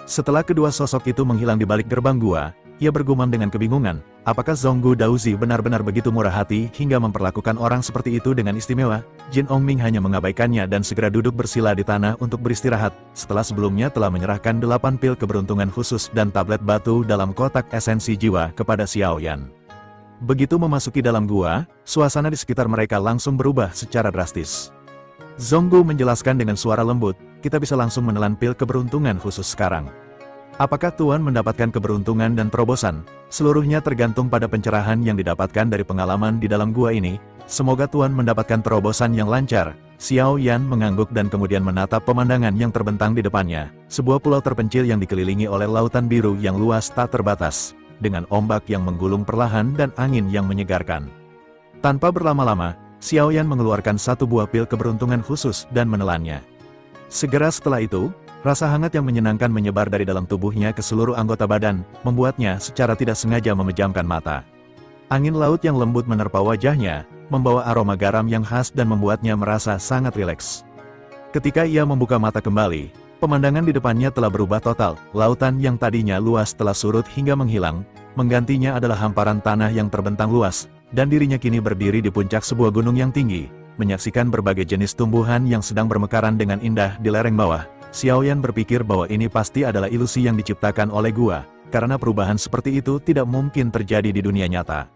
Setelah kedua sosok itu menghilang di balik gerbang gua, ia bergumam dengan kebingungan. Apakah Zonggu Daozi benar-benar begitu murah hati hingga memperlakukan orang seperti itu dengan istimewa? Jin Ongming hanya mengabaikannya dan segera duduk bersila di tanah untuk beristirahat, setelah sebelumnya telah menyerahkan 8 pil keberuntungan khusus dan tablet batu dalam kotak esensi jiwa kepada Xiao Yan. Begitu memasuki dalam gua, suasana di sekitar mereka langsung berubah secara drastis. Zonggu menjelaskan dengan suara lembut, kita bisa langsung menelan pil keberuntungan khusus sekarang. Apakah Tuan mendapatkan keberuntungan dan terobosan? Seluruhnya tergantung pada pencerahan yang didapatkan dari pengalaman di dalam gua ini. Semoga Tuan mendapatkan terobosan yang lancar. Xiao Yan mengangguk dan kemudian menatap pemandangan yang terbentang di depannya. Sebuah pulau terpencil yang dikelilingi oleh lautan biru yang luas tak terbatas, dengan ombak yang menggulung perlahan dan angin yang menyegarkan. Tanpa berlama-lama, Xiao Yan mengeluarkan satu buah pil keberuntungan khusus dan menelannya. Segera setelah itu, rasa hangat yang menyenangkan menyebar dari dalam tubuhnya ke seluruh anggota badan, membuatnya secara tidak sengaja memejamkan mata. Angin laut yang lembut menerpa wajahnya, membawa aroma garam yang khas dan membuatnya merasa sangat rileks. Ketika ia membuka mata kembali, pemandangan di depannya telah berubah total. Lautan yang tadinya luas telah surut hingga menghilang, menggantinya adalah hamparan tanah yang terbentang luas, dan dirinya kini berdiri di puncak sebuah gunung yang tinggi, menyaksikan berbagai jenis tumbuhan yang sedang bermekaran dengan indah di lereng bawah. Xiao Yan berpikir bahwa ini pasti adalah ilusi yang diciptakan oleh gua, karena perubahan seperti itu tidak mungkin terjadi di dunia nyata.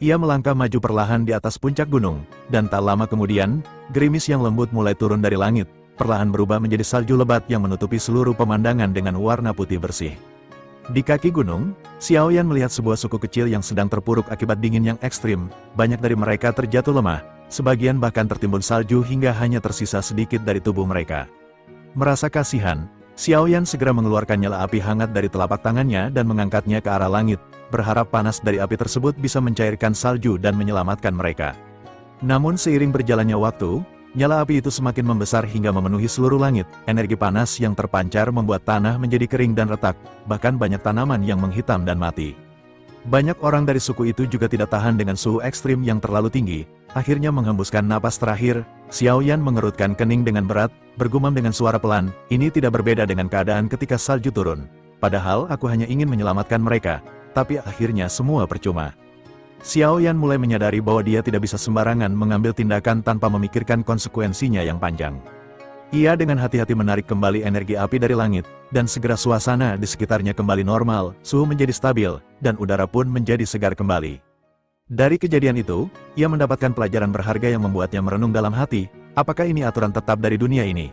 Ia melangkah maju perlahan di atas puncak gunung, dan tak lama kemudian, gerimis yang lembut mulai turun dari langit, perlahan berubah menjadi salju lebat yang menutupi seluruh pemandangan dengan warna putih bersih. Di kaki gunung, Xiao Yan melihat sebuah suku kecil yang sedang terpuruk akibat dingin yang ekstrim. Banyak dari mereka terjatuh lemah, sebagian bahkan tertimbun salju hingga hanya tersisa sedikit dari tubuh mereka. Merasa kasihan, Xiao Yan segera mengeluarkan nyala api hangat dari telapak tangannya dan mengangkatnya ke arah langit, berharap panas dari api tersebut bisa mencairkan salju dan menyelamatkan mereka. Namun seiring berjalannya waktu, nyala api itu semakin membesar hingga memenuhi seluruh langit. Energi panas yang terpancar membuat tanah menjadi kering dan retak, bahkan banyak tanaman yang menghitam dan mati. Banyak orang dari suku itu juga tidak tahan dengan suhu ekstrim yang terlalu tinggi, akhirnya menghembuskan napas terakhir. Xiao Yan mengerutkan kening dengan berat, bergumam dengan suara pelan, ini tidak berbeda dengan keadaan ketika salju turun. Padahal aku hanya ingin menyelamatkan mereka, tapi akhirnya semua percuma. Xiao Yan mulai menyadari bahwa dia tidak bisa sembarangan mengambil tindakan tanpa memikirkan konsekuensinya yang panjang. Ia dengan hati-hati menarik kembali energi api dari langit, dan segera suasana di sekitarnya kembali normal, suhu menjadi stabil, dan udara pun menjadi segar kembali. Dari kejadian itu, ia mendapatkan pelajaran berharga yang membuatnya merenung dalam hati, apakah ini aturan tetap dari dunia ini?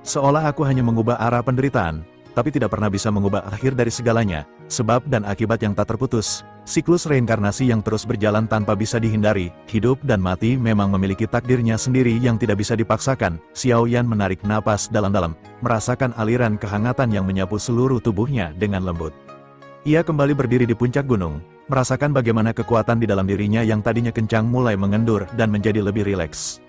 Seolah aku hanya mengubah arah penderitaan, tapi tidak pernah bisa mengubah akhir dari segalanya, sebab dan akibat yang tak terputus. Siklus reinkarnasi yang terus berjalan tanpa bisa dihindari, hidup dan mati memang memiliki takdirnya sendiri yang tidak bisa dipaksakan. Xiao Yan menarik napas dalam-dalam, merasakan aliran kehangatan yang menyapu seluruh tubuhnya dengan lembut. Ia kembali berdiri di puncak gunung, merasakan bagaimana kekuatan di dalam dirinya yang tadinya kencang mulai mengendur dan menjadi lebih rileks.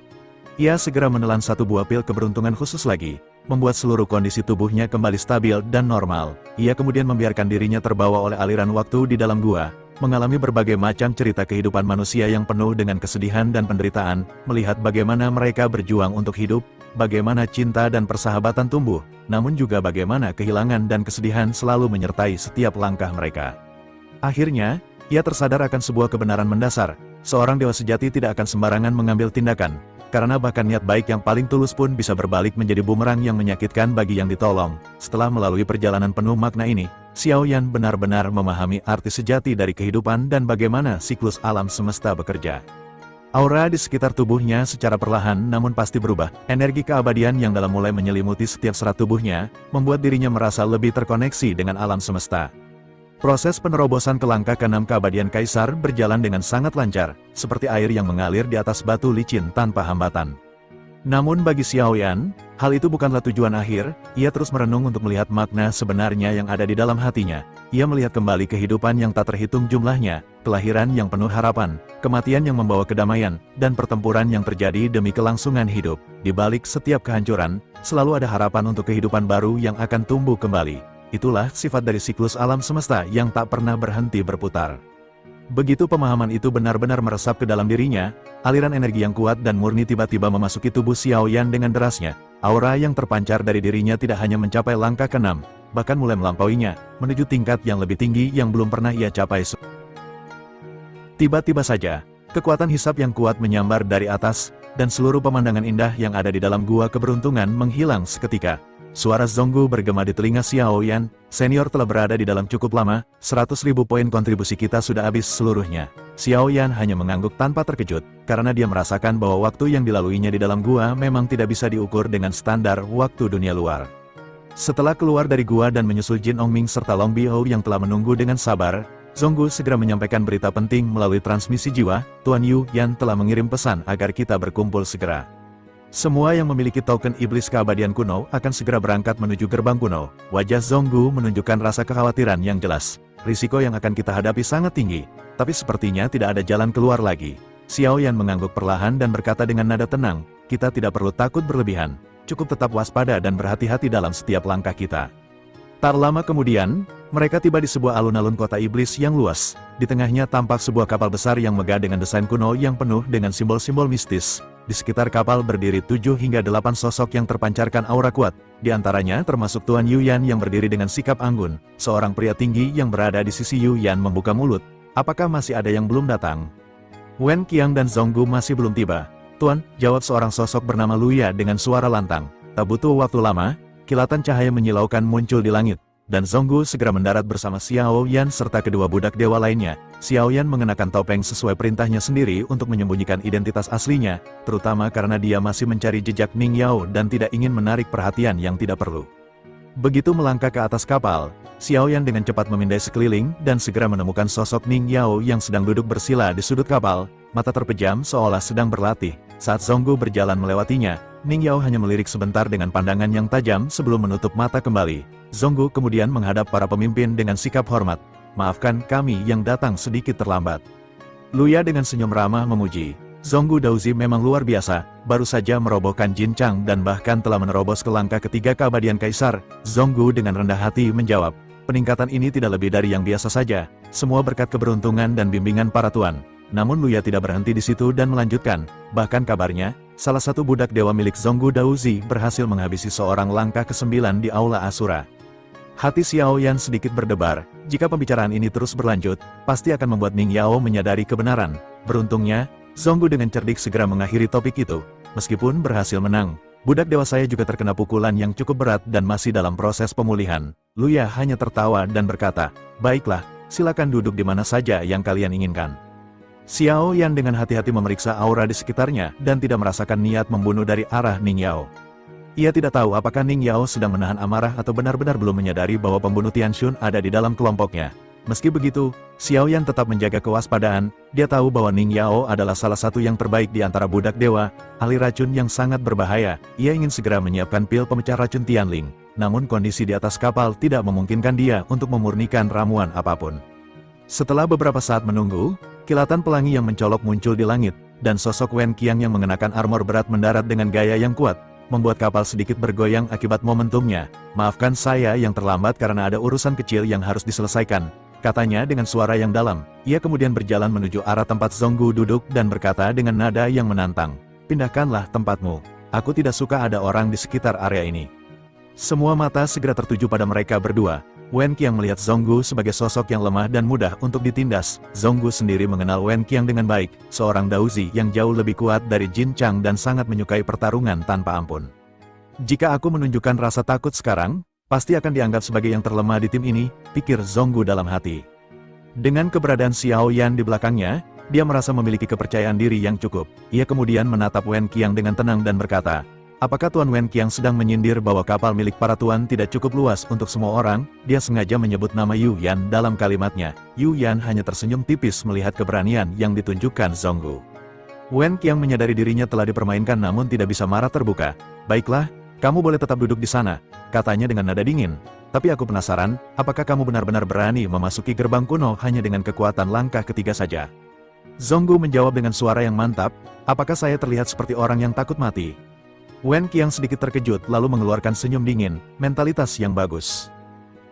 Ia segera menelan satu buah pil keberuntungan khusus lagi, membuat seluruh kondisi tubuhnya kembali stabil dan normal. Ia kemudian membiarkan dirinya terbawa oleh aliran waktu di dalam gua, mengalami berbagai macam cerita kehidupan manusia yang penuh dengan kesedihan dan penderitaan, melihat bagaimana mereka berjuang untuk hidup, bagaimana cinta dan persahabatan tumbuh, namun juga bagaimana kehilangan dan kesedihan selalu menyertai setiap langkah mereka. Akhirnya, ia tersadar akan sebuah kebenaran mendasar, seorang dewa sejati tidak akan sembarangan mengambil tindakan, karena bahkan niat baik yang paling tulus pun bisa berbalik menjadi bumerang yang menyakitkan bagi yang ditolong. Setelah melalui perjalanan penuh makna ini, Xiao Yan benar-benar memahami arti sejati dari kehidupan dan bagaimana siklus alam semesta bekerja. Aura di sekitar tubuhnya secara perlahan namun pasti berubah. Energi keabadian yang dalam mulai menyelimuti setiap serat tubuhnya, membuat dirinya merasa lebih terkoneksi dengan alam semesta. Proses penerobosan ke langkah ke-6 keabadian Kaisar berjalan dengan sangat lancar, seperti air yang mengalir di atas batu licin tanpa hambatan. Namun bagi Xiao Yan, hal itu bukanlah tujuan akhir. Ia terus merenung untuk melihat makna sebenarnya yang ada di dalam hatinya. Ia melihat kembali kehidupan yang tak terhitung jumlahnya, kelahiran yang penuh harapan, kematian yang membawa kedamaian, dan pertempuran yang terjadi demi kelangsungan hidup. Di balik setiap kehancuran, selalu ada harapan untuk kehidupan baru yang akan tumbuh kembali. Itulah sifat dari siklus alam semesta yang tak pernah berhenti berputar. Begitu pemahaman itu benar-benar meresap ke dalam dirinya, aliran energi yang kuat dan murni tiba-tiba memasuki tubuh Xiao Yan dengan derasnya. Aura yang terpancar dari dirinya tidak hanya mencapai langkah ke-6, bahkan mulai melampauinya, menuju tingkat yang lebih tinggi yang belum pernah ia capai. Tiba-tiba saja, kekuatan hisap yang kuat menyambar dari atas, dan seluruh pemandangan indah yang ada di dalam gua keberuntungan menghilang seketika. Suara Zonggu bergema di telinga Xiao Yan, senior telah berada di dalam cukup lama, 100.000 poin kontribusi kita sudah habis seluruhnya. Xiao Yan hanya mengangguk tanpa terkejut, karena dia merasakan bahwa waktu yang dilaluinya di dalam gua memang tidak bisa diukur dengan standar waktu dunia luar. Setelah keluar dari gua dan menyusul Jin Ongming serta Long Biao yang telah menunggu dengan sabar, Zonggu segera menyampaikan berita penting melalui transmisi jiwa. Tuan Yu Yan telah mengirim pesan agar kita berkumpul segera. Semua yang memiliki token iblis keabadian kuno akan segera berangkat menuju gerbang kuno. Wajah Zonggu menunjukkan rasa kekhawatiran yang jelas. Risiko yang akan kita hadapi sangat tinggi, tapi sepertinya tidak ada jalan keluar lagi. Xiao Yan mengangguk perlahan dan berkata dengan nada tenang, kita tidak perlu takut berlebihan, cukup tetap waspada dan berhati-hati dalam setiap langkah kita. Tak lama kemudian, mereka tiba di sebuah alun-alun kota iblis yang luas. Di tengahnya tampak sebuah kapal besar yang megah dengan desain kuno yang penuh dengan simbol-simbol mistis. Di sekitar kapal berdiri 7 hingga 8 sosok yang terpancarkan aura kuat. Di antaranya termasuk Tuan Yu Yan yang berdiri dengan sikap anggun. Seorang pria tinggi yang berada di sisi Yu Yan membuka mulut. Apakah masih ada yang belum datang? Wen Qiang dan Zonggu masih belum tiba. Tuan, jawab seorang sosok bernama Luya dengan suara lantang. Tak butuh waktu lama, kilatan cahaya menyilaukan muncul di langit, dan Zonggu segera mendarat bersama Xiao Yan serta kedua budak dewa lainnya. Xiao Yan mengenakan topeng sesuai perintahnya sendiri untuk menyembunyikan identitas aslinya, terutama karena dia masih mencari jejak Ning Yao dan tidak ingin menarik perhatian yang tidak perlu. Begitu melangkah ke atas kapal, Xiao Yan dengan cepat memindai sekeliling dan segera menemukan sosok Ning Yao yang sedang duduk bersila di sudut kapal, mata terpejam seolah sedang berlatih. Saat Zonggu berjalan melewatinya, Ning Yao hanya melirik sebentar dengan pandangan yang tajam sebelum menutup mata kembali. Zonggu kemudian menghadap para pemimpin dengan sikap hormat. Maafkan kami yang datang sedikit terlambat. Luya dengan senyum ramah memuji. Zonggu Daozi memang luar biasa, baru saja merobohkan Jin Chang dan bahkan telah menerobos ke langkah ketiga keabadian Kaisar. Zonggu dengan rendah hati menjawab, peningkatan ini tidak lebih dari yang biasa saja, semua berkat keberuntungan dan bimbingan para tuan. Namun Luya tidak berhenti di situ dan melanjutkan, bahkan kabarnya, salah satu budak dewa milik Zonggu Daozi berhasil menghabisi seorang langkah ke-9 di Aula Asura. Hati Xiao Yan sedikit berdebar, jika pembicaraan ini terus berlanjut, pasti akan membuat Ning Yao menyadari kebenaran. Beruntungnya, Zonggu dengan cerdik segera mengakhiri topik itu. Meskipun berhasil menang, budak dewa saya juga terkena pukulan yang cukup berat dan masih dalam proses pemulihan. Luya hanya tertawa dan berkata, baiklah, silakan duduk di mana saja yang kalian inginkan. Xiao Yan dengan hati-hati memeriksa aura di sekitarnya dan tidak merasakan niat membunuh dari arah Ning Yao. Ia tidak tahu apakah Ning Yao sedang menahan amarah atau benar-benar belum menyadari bahwa pembunuh Tianxun ada di dalam kelompoknya. Meski begitu, Xiao Yan tetap menjaga kewaspadaan. Dia tahu bahwa Ning Yao adalah salah satu yang terbaik di antara budak dewa, ahli racun yang sangat berbahaya. Ia ingin segera menyiapkan pil pemecah racun Tianling. Namun kondisi di atas kapal tidak memungkinkan dia untuk memurnikan ramuan apapun. Setelah beberapa saat menunggu, kilatan pelangi yang mencolok muncul di langit, dan sosok Wen Qiang yang mengenakan armor berat mendarat dengan gaya yang kuat, membuat kapal sedikit bergoyang akibat momentumnya. Maafkan saya yang terlambat karena ada urusan kecil yang harus diselesaikan, katanya dengan suara yang dalam. Ia kemudian berjalan menuju arah tempat Zonggu duduk dan berkata dengan nada yang menantang, pindahkanlah tempatmu. Aku tidak suka ada orang di sekitar area ini. Semua mata segera tertuju pada mereka berdua. Wen Qiang melihat Zonggu sebagai sosok yang lemah dan mudah untuk ditindas. Zonggu sendiri mengenal Wen Qiang dengan baik, seorang Daozi yang jauh lebih kuat dari Jin Chang dan sangat menyukai pertarungan tanpa ampun. Jika aku menunjukkan rasa takut sekarang, pasti akan dianggap sebagai yang terlemah di tim ini, pikir Zonggu dalam hati. Dengan keberadaan Xiao Yan di belakangnya, dia merasa memiliki kepercayaan diri yang cukup. Ia kemudian menatap Wen Qiang dengan tenang dan berkata, apakah Tuan Wen Qiang sedang menyindir bahwa kapal milik para tuan tidak cukup luas untuk semua orang? Dia sengaja menyebut nama Yu Yan dalam kalimatnya. Yu Yan hanya tersenyum tipis melihat keberanian yang ditunjukkan Zonggu. Wen Qiang menyadari dirinya telah dipermainkan namun tidak bisa marah terbuka. Baiklah, kamu boleh tetap duduk di sana, katanya dengan nada dingin. Tapi aku penasaran, apakah kamu benar-benar berani memasuki gerbang kuno hanya dengan kekuatan langkah ketiga saja? Zonggu menjawab dengan suara yang mantap, apakah saya terlihat seperti orang yang takut mati? Wen Qiang sedikit terkejut lalu mengeluarkan senyum dingin, mentalitas yang bagus.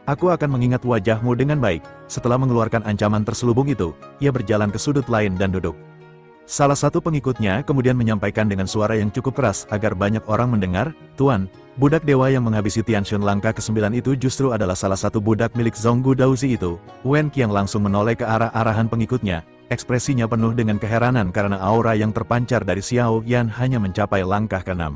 Aku akan mengingat wajahmu dengan baik. Setelah mengeluarkan ancaman terselubung itu, ia berjalan ke sudut lain dan duduk. Salah satu pengikutnya kemudian menyampaikan dengan suara yang cukup keras agar banyak orang mendengar, Tuan, budak dewa yang menghabisi Tianxun langkah ke-9 itu justru adalah salah satu budak milik Zonggu Daozi itu. Wen Qiang langsung menoleh ke arah arahan pengikutnya, ekspresinya penuh dengan keheranan karena aura yang terpancar dari Xiao Yan hanya mencapai langkah ke-6.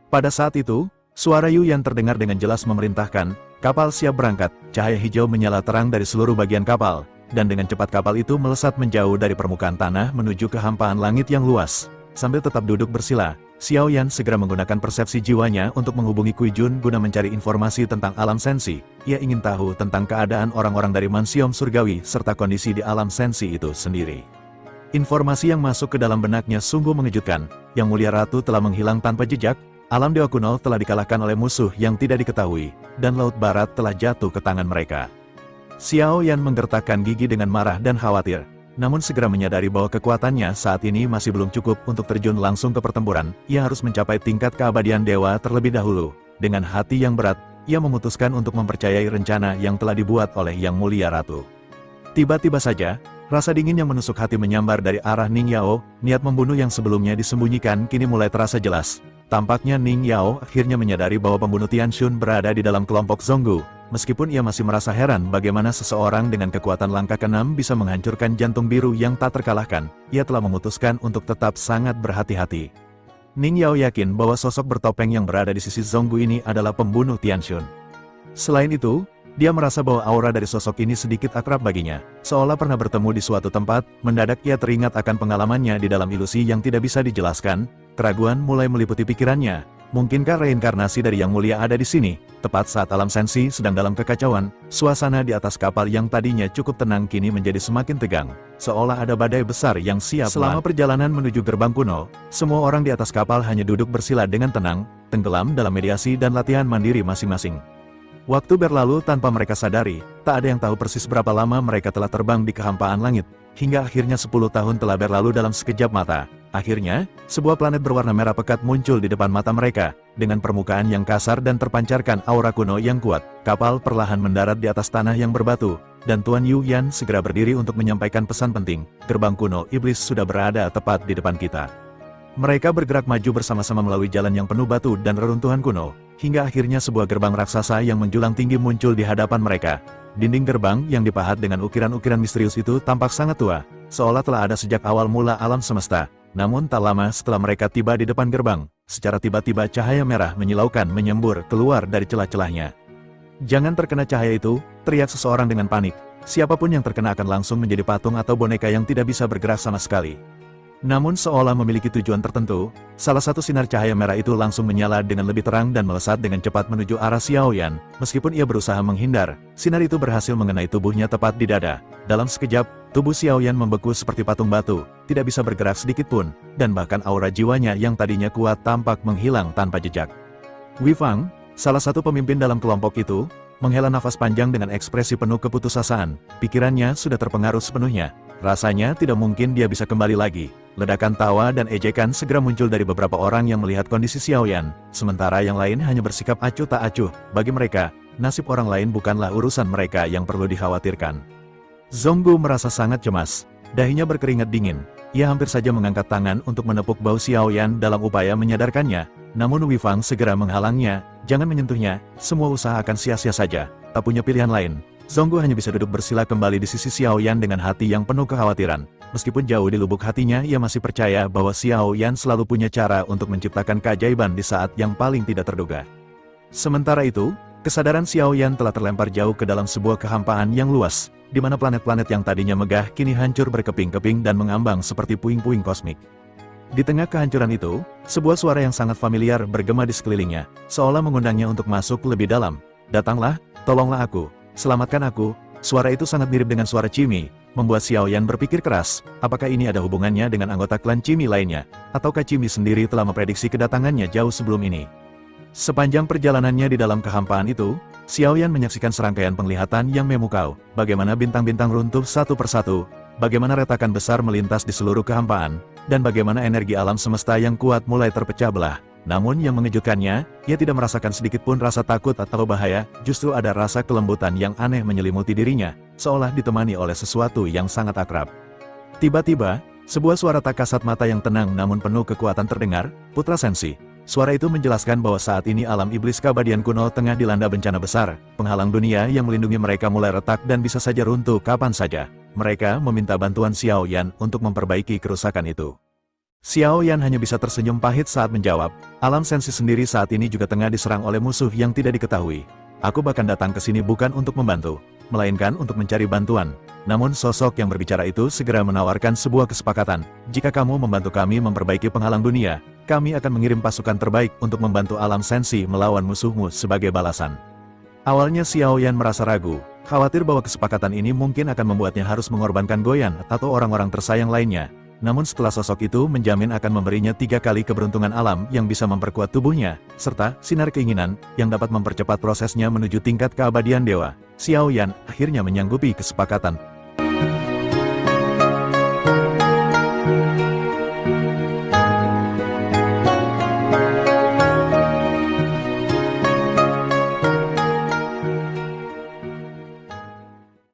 Pada saat itu, suara Yu Yan terdengar dengan jelas memerintahkan, kapal siap berangkat. Cahaya hijau menyala terang dari seluruh bagian kapal, dan dengan cepat kapal itu melesat menjauh dari permukaan tanah menuju kehampaan langit yang luas. Sambil tetap duduk bersila, Xiao Yan segera menggunakan persepsi jiwanya untuk menghubungi Kui Jun guna mencari informasi tentang alam sensi. Ia ingin tahu tentang keadaan orang-orang dari Mansiom Surgawi serta kondisi di alam sensi itu sendiri. Informasi yang masuk ke dalam benaknya sungguh mengejutkan. Yang Mulia Ratu telah menghilang tanpa jejak, alam dewa kuno telah dikalahkan oleh musuh yang tidak diketahui, dan Laut Barat telah jatuh ke tangan mereka. Xiao Yan menggertakkan gigi dengan marah dan khawatir, namun segera menyadari bahwa kekuatannya saat ini masih belum cukup untuk terjun langsung ke pertempuran. Ia harus mencapai tingkat keabadian dewa terlebih dahulu. Dengan hati yang berat, ia memutuskan untuk mempercayai rencana yang telah dibuat oleh Yang Mulia Ratu. Tiba-tiba saja, rasa dingin yang menusuk hati menyambar dari arah Ning Yao. Niat membunuh yang sebelumnya disembunyikan kini mulai terasa jelas. Tampaknya Ning Yao akhirnya menyadari bahwa pembunuh Tianxun berada di dalam kelompok Zonggu. Meskipun ia masih merasa heran bagaimana seseorang dengan kekuatan langkah ke-6 bisa menghancurkan jantung biru yang tak terkalahkan, ia telah memutuskan untuk tetap sangat berhati-hati. Ning Yao yakin bahwa sosok bertopeng yang berada di sisi Zonggu ini adalah pembunuh Tianxun. Selain itu, dia merasa bahwa aura dari sosok ini sedikit akrab baginya. Seolah pernah bertemu di suatu tempat, mendadak ia teringat akan pengalamannya di dalam ilusi yang tidak bisa dijelaskan. Keraguan mulai meliputi pikirannya. Mungkinkah reinkarnasi dari Yang Mulia ada di sini? Tepat saat alam sensi sedang dalam kekacauan, suasana di atas kapal yang tadinya cukup tenang kini menjadi semakin tegang. Seolah ada badai besar yang siap. Selama perjalanan menuju gerbang kuno, semua orang di atas kapal hanya duduk bersila dengan tenang, tenggelam dalam mediasi dan latihan mandiri masing-masing. Waktu berlalu tanpa mereka sadari, tak ada yang tahu persis berapa lama mereka telah terbang di kehampaan langit, hingga akhirnya 10 tahun telah berlalu dalam sekejap mata. Akhirnya, sebuah planet berwarna merah pekat muncul di depan mata mereka, dengan permukaan yang kasar dan terpancarkan aura kuno yang kuat. Kapal perlahan mendarat di atas tanah yang berbatu, dan Tuan Yu Yan segera berdiri untuk menyampaikan pesan penting. Gerbang kuno iblis sudah berada tepat di depan kita. Mereka bergerak maju bersama-sama melalui jalan yang penuh batu dan reruntuhan kuno, hingga akhirnya sebuah gerbang raksasa yang menjulang tinggi muncul di hadapan mereka. Dinding gerbang yang dipahat dengan ukiran-ukiran misterius itu tampak sangat tua, seolah telah ada sejak awal mula alam semesta. Namun tak lama setelah mereka tiba di depan gerbang, secara tiba-tiba cahaya merah menyilaukan menyembur keluar dari celah-celahnya. "Jangan terkena cahaya itu," teriak seseorang dengan panik. Siapapun yang terkena akan langsung menjadi patung atau boneka yang tidak bisa bergerak sama sekali. Namun seolah memiliki tujuan tertentu, salah satu sinar cahaya merah itu langsung menyala dengan lebih terang dan melesat dengan cepat menuju arah Xiao Yan. Meskipun ia berusaha menghindar, sinar itu berhasil mengenai tubuhnya tepat di dada. Dalam sekejap, tubuh Xiao Yan membeku seperti patung batu, tidak bisa bergerak sedikit pun, dan bahkan aura jiwanya yang tadinya kuat tampak menghilang tanpa jejak. Wei Fang, salah satu pemimpin dalam kelompok itu, menghela nafas panjang dengan ekspresi penuh keputusasaan. Pikirannya sudah terpengaruh sepenuhnya. Rasanya tidak mungkin dia bisa kembali lagi. Ledakan tawa dan ejekan segera muncul dari beberapa orang yang melihat kondisi Xiao Yan, sementara yang lain hanya bersikap acuh tak acuh. Bagi mereka, nasib orang lain bukanlah urusan mereka yang perlu dikhawatirkan. Zhonggu merasa sangat cemas. Dahinya berkeringat dingin. Ia hampir saja mengangkat tangan untuk menepuk bau Xiao Yan dalam upaya menyadarkannya. Namun Wei Fang segera menghalangnya. "Jangan menyentuhnya, semua usaha akan sia-sia saja. Tak punya pilihan lain." Zhonggu hanya bisa duduk bersila kembali di sisi Xiao Yan dengan hati yang penuh kekhawatiran. Meskipun jauh di lubuk hatinya ia masih percaya bahwa Xiao Yan selalu punya cara untuk menciptakan keajaiban di saat yang paling tidak terduga. Sementara itu, kesadaran Xiao Yan telah terlempar jauh ke dalam sebuah kehampaan yang luas, di mana planet-planet yang tadinya megah kini hancur berkeping-keping dan mengambang seperti puing-puing kosmik. Di tengah kehancuran itu, sebuah suara yang sangat familiar bergema di sekelilingnya, seolah mengundangnya untuk masuk lebih dalam. "Datanglah, tolonglah aku. Selamatkan aku." Suara itu sangat mirip dengan suara Cimi, membuat Xiao Yan berpikir keras, apakah ini ada hubungannya dengan anggota klan Cimi lainnya, ataukah Cimi sendiri telah memprediksi kedatangannya jauh sebelum ini. Sepanjang perjalanannya di dalam kehampaan itu, Xiao Yan menyaksikan serangkaian penglihatan yang memukau, bagaimana bintang-bintang runtuh satu persatu, bagaimana retakan besar melintas di seluruh kehampaan, dan bagaimana energi alam semesta yang kuat mulai terpecah belah. Namun yang mengejutkannya, ia tidak merasakan sedikit pun rasa takut atau bahaya, justru ada rasa kelembutan yang aneh menyelimuti dirinya, seolah ditemani oleh sesuatu yang sangat akrab. Tiba-tiba, sebuah suara tak kasat mata yang tenang namun penuh kekuatan terdengar, "Putra Sensi." Suara itu menjelaskan bahwa saat ini alam iblis keabadian kuno tengah dilanda bencana besar, penghalang dunia yang melindungi mereka mulai retak dan bisa saja runtuh kapan saja. Mereka meminta bantuan Xiao Yan untuk memperbaiki kerusakan itu. Xiao Yan hanya bisa tersenyum pahit saat menjawab, "Alam sensi sendiri saat ini juga tengah diserang oleh musuh yang tidak diketahui. Aku bahkan datang ke sini bukan untuk membantu, melainkan untuk mencari bantuan." Namun sosok yang berbicara itu segera menawarkan sebuah kesepakatan. "Jika kamu membantu kami memperbaiki penghalang dunia, kami akan mengirim pasukan terbaik untuk membantu alam sensi melawan musuhmu sebagai balasan." Awalnya Xiao Yan merasa ragu, khawatir bahwa kesepakatan ini mungkin akan membuatnya harus mengorbankan Goyan atau orang-orang tersayang lainnya. Namun setelah sosok itu menjamin akan memberinya 3 kali keberuntungan alam yang bisa memperkuat tubuhnya, serta sinar keinginan yang dapat mempercepat prosesnya menuju tingkat keabadian dewa, Xiao Yan akhirnya menyanggupi kesepakatan.